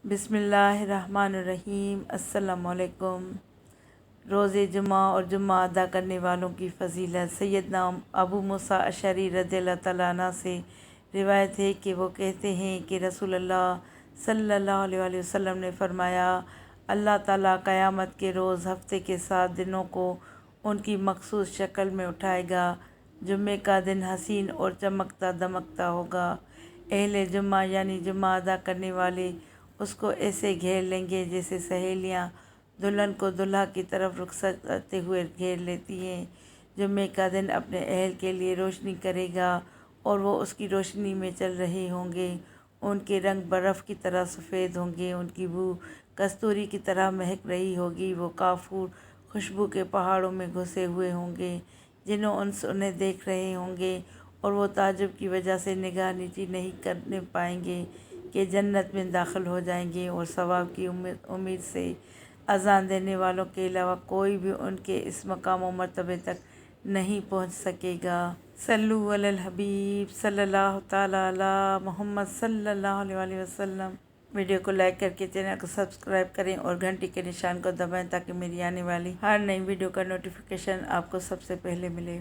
بسم اللہ الرحمن الرحیم۔ السلام علیکم۔ روز جمعہ اور جمعہ ادا کرنے والوں کی فضیلت۔ سیدنا ابو موسیٰ اشعری رضی اللہ تعالیٰ عنہ سے روایت ہے کہ وہ کہتے ہیں کہ رسول اللہ صلی اللہ علیہ وآلہ وسلم نے فرمایا، اللہ تعالیٰ قیامت کے روز ہفتے کے 7 دنوں کو ان کی مخصوص شکل میں اٹھائے گا۔ جمعے کا دن حسین اور چمکتا دمکتا ہوگا۔ اہل جمعہ یعنی جمعہ ادا کرنے والے اس کو ایسے گھیر لیں گے جیسے سہیلیاں دلہن کو دولہا کی طرف رخصت کرتے ہوئے گھیر لیتی ہیں۔ جمعے کا دن اپنے اہل کے لیے روشنی کرے گا اور وہ اس کی روشنی میں چل رہے ہوں گے۔ ان کے رنگ برف کی طرح سفید ہوں گے، ان کی بو کستوری کی طرح مہک رہی ہوگی۔ وہ کافور خوشبو کے پہاڑوں میں گھسے ہوئے ہوں گے، جنوں انس انہیں دیکھ رہے ہوں گے اور وہ تعجب کی وجہ سے نگاہ نیچی نہیں کرنے پائیں گے کہ جنت میں داخل ہو جائیں گے، اور ثواب کی امید سے اذان دینے والوں کے علاوہ کوئی بھی ان کے اس مقام و مرتبے تک نہیں پہنچ سکے گا۔ صلو علی الحبیب صلی اللہ تعالی علی محمد صلی اللہ علیہ وآلہ وسلم۔ ویڈیو کو لائک کر کے چینل کو سبسکرائب کریں اور گھنٹی کے نشان کو دبائیں تاکہ میری آنے والی ہر نئی ویڈیو کا نوٹیفیکیشن آپ کو سب سے پہلے ملے۔